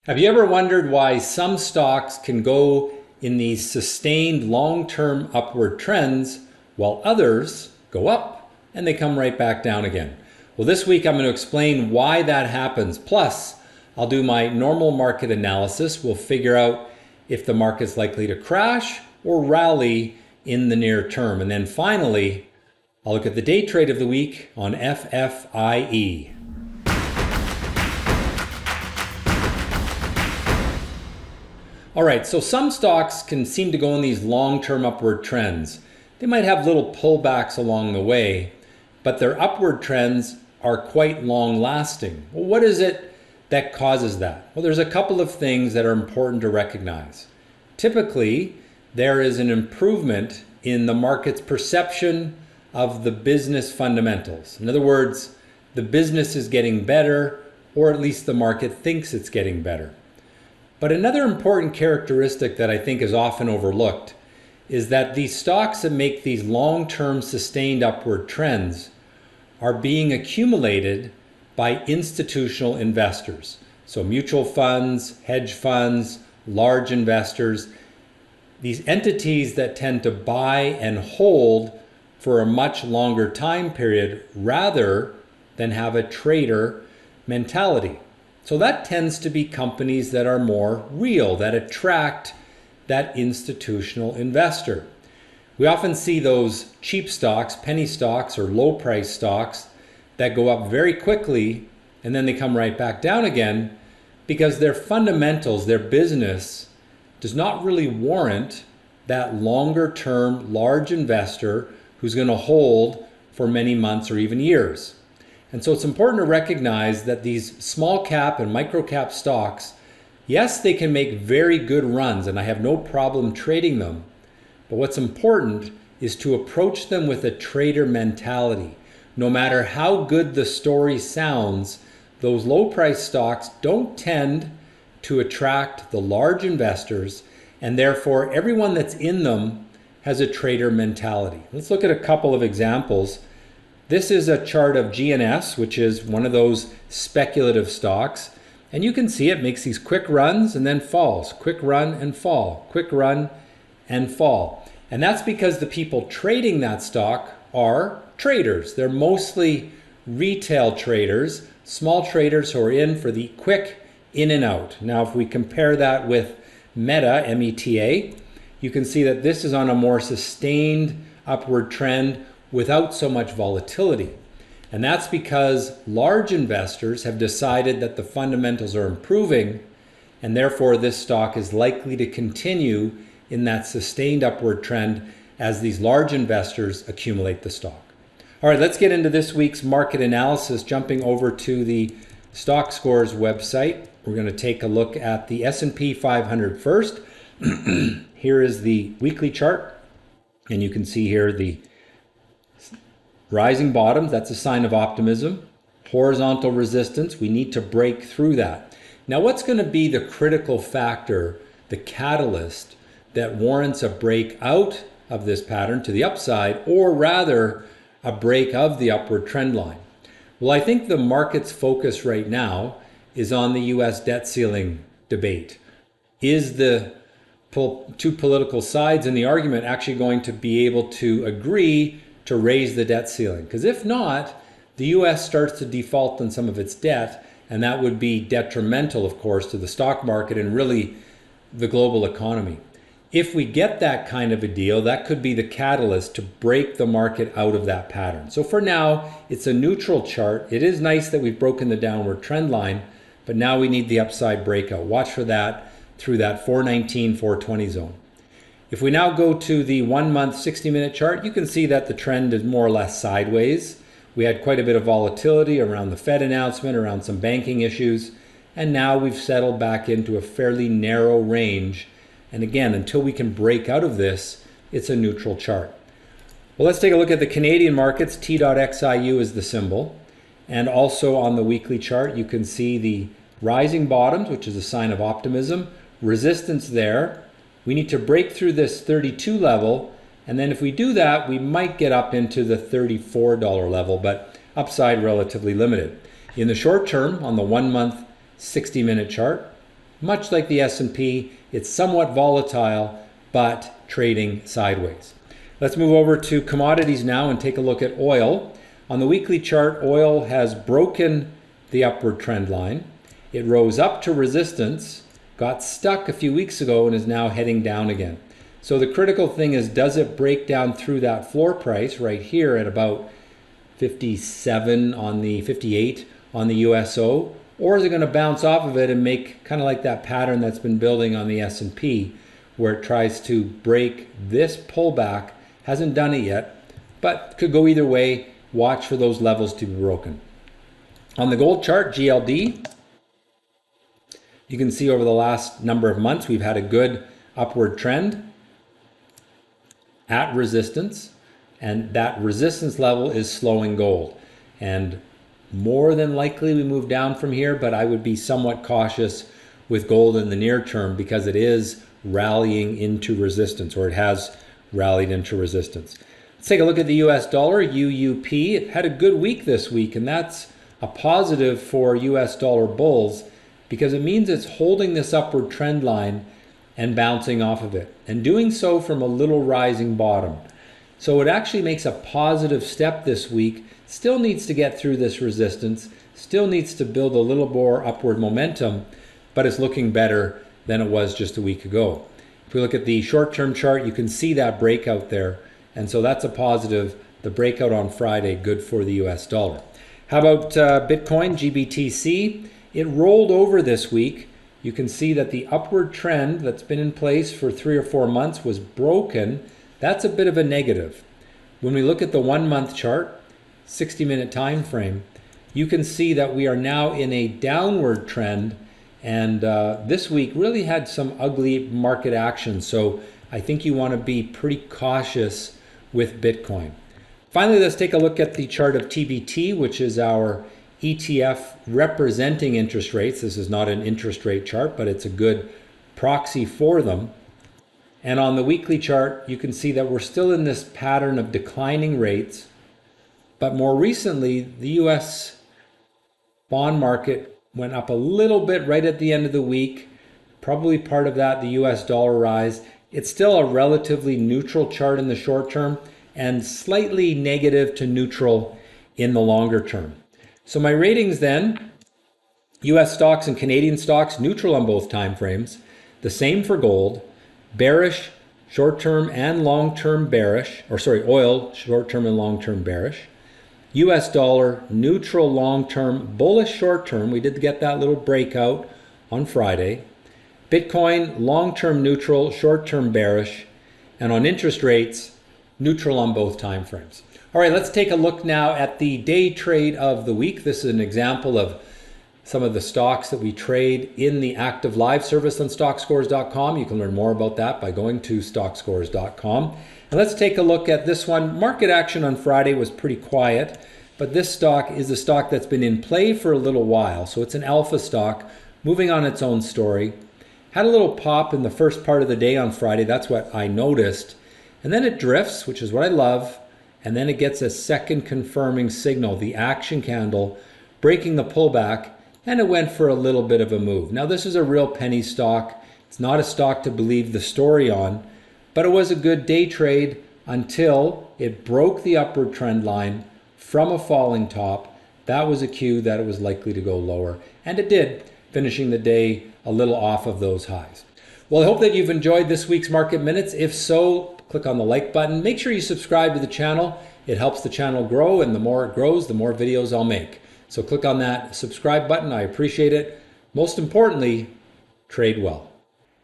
Have you ever wondered why some stocks can go in these sustained long-term upward trends while others go up and they come right back down again? Well, this week I'm going to explain why that happens. Plus, I'll do my normal market analysis. We'll figure out if the market's likely to crash or rally in the near term. And then finally, I'll look at the day trade of the week on FFIE. All right, so some stocks can seem to go in these long-term upward trends. They might have little pullbacks along the way, but their upward trends are quite long-lasting. Well, what is it that causes that? Well, there's a couple of things that are important to recognize. Typically, there is an improvement in the market's perception of the business fundamentals. In other words, the business is getting better, or at least the market thinks it's getting better. But another important characteristic that I think is often overlooked is that these stocks that make these long-term sustained upward trends are being accumulated by institutional investors. So mutual funds, hedge funds, large investors, these entities that tend to buy and hold for a much longer time period rather than have a trader mentality. So that tends to be companies that are more real, that attract that institutional investor. We often see those cheap stocks, penny stocks, or low price stocks that go up very quickly and then they come right back down again because their fundamentals, their business, does not really warrant that longer term large investor who's going to hold for many months or even years. And so it's important to recognize that these small cap and micro cap stocks, yes, they can make very good runs and I have no problem trading them. But what's important is to approach them with a trader mentality. No matter how good the story sounds, those low price stocks don't tend to attract the large investors, and therefore everyone that's in them has a trader mentality. Let's look at a couple of examples. This is a chart of GNS, which is one of those speculative stocks. And you can see it makes these quick runs and then falls. Quick run and fall. Quick run and fall. And that's because the people trading that stock are traders. They're mostly retail traders, small traders who are in for the quick in and out. Now, if we compare that with Meta, M-E-T-A, you can see that this is on a more sustained upward trend without so much volatility. And that's because large investors have decided that the fundamentals are improving, and therefore this stock is likely to continue in that sustained upward trend as these large investors accumulate the stock. All right, let's get into this week's market analysis. Jumping over to the Stockscores website, we're going to take a look at the S&P 500 first. Here is the weekly chart, and you can see here the rising bottoms, that's a sign of optimism. Horizontal resistance, we need to break through that. Now, what's going to be the critical factor, the catalyst that warrants a break out of this pattern to the upside, or rather a break of the upward trend line? Well, I think the market's focus right now is on the US debt ceiling debate. Is the two political sides in the argument actually going to be able to agree to raise the debt ceiling? Because if not, the US starts to default on some of its debt, and that would be detrimental, of course, to the stock market and really the global economy. If we get that kind of a deal, that could be the catalyst to break the market out of that pattern. So for now, it's a neutral chart. It is nice that we've broken the downward trend line, but now we need the upside breakout. Watch for that through that 419, 420 zone. If we now go to the 1 month, 60-minute chart, you can see that the trend is more or less sideways. We had quite a bit of volatility around the Fed announcement, around some banking issues, and now we've settled back into a fairly narrow range. And again, until we can break out of this, it's a neutral chart. Well, let's take a look at the Canadian markets. T.XIU is the symbol. And also on the weekly chart, you can see the rising bottoms, which is a sign of optimism. Resistance there. We need to break through this 32 level, and then if we do that, we might get up into the $34 level, but upside relatively limited. In the short term, on the 1 month, 60-minute chart, much like the S&P, it's somewhat volatile, but trading sideways. Let's move over to commodities now and take a look at oil. On the weekly chart, oil has broken the upward trend line. It rose up to resistance, got stuck a few weeks ago, and is now heading down again. So the critical thing is, does it break down through that floor price right here at about 57 on the 58 on the USO, or is it going to bounce off of it and make kind of like that pattern that's been building on the S&P, where it tries to break this pullback? Hasn't done it yet, but could go either way. Watch for those levels to be broken. On the gold chart, GLD, you can see over the last number of months we've had a good upward trend at resistance, and that resistance level is slowing gold. And more than likely we move down from here, but I would be somewhat cautious with gold in the near term because it is rallying into resistance, or it has rallied into resistance. Let's take a look at the US dollar, UUP. It had a good week this week, and that's a positive for US dollar bulls because it means it's holding this upward trend line and bouncing off of it, and doing so from a little rising bottom. So it actually makes a positive step this week. Still needs to get through this resistance, still needs to build a little more upward momentum, but it's looking better than it was just a week ago. If we look at the short-term chart, you can see that breakout there, and so that's a positive. The breakout on Friday, good for the US dollar. How about Bitcoin, GBTC? It rolled over this week. You can see that the upward trend that's been in place for 3 or 4 months was broken. That's a bit of a negative. When we look at the 1-month chart, 60-minute time frame, you can see that we are now in a downward trend, and this week really had some ugly market action. So I think you want to be pretty cautious with Bitcoin. Finally, let's take a look at the chart of TBT, which is our ETF representing interest rates. This is not an interest rate chart, but it's a good proxy for them. And on the weekly chart, you can see that we're still in this pattern of declining rates. But more recently, the US bond market went up a little bit right at the end of the week. Probably part of that, the US dollar rise. It's still a relatively neutral chart in the short term and slightly negative to neutral in the longer term. So my ratings then, US stocks and Canadian stocks, neutral on both time frames. The same for gold, bearish, short-term and long-term bearish, oil, short-term and long-term bearish. US dollar, neutral long-term, bullish short-term. We did get that little breakout on Friday. Bitcoin, long-term neutral, short-term bearish. And on interest rates, neutral on both time frames. All right, let's take a look now at the day trade of the week. This is an example of some of the stocks that we trade in the active live service on Stockscores.com. You can learn more about that by going to Stockscores.com. And let's take a look at this one. Market action on Friday was pretty quiet, but this stock is a stock that's been in play for a little while. So it's an alpha stock moving on its own story. Had a little pop in the first part of the day on Friday. That's what I noticed. And then it drifts, which is what I love. And then it gets a second confirming signal, the action candle, breaking the pullback, and it went for a little bit of a move. Now this is a real penny stock. It's not a stock to believe the story on, but it was a good day trade until it broke the upward trend line from a falling top. That was a cue that it was likely to go lower, and it did, finishing the day a little off of those highs. Well, I hope that you've enjoyed this week's Market Minutes. If so, click on the like button. Make sure you subscribe to the channel. It helps the channel grow, and the more it grows, the more videos I'll make. So click on that subscribe button. I appreciate it. Most importantly, trade well.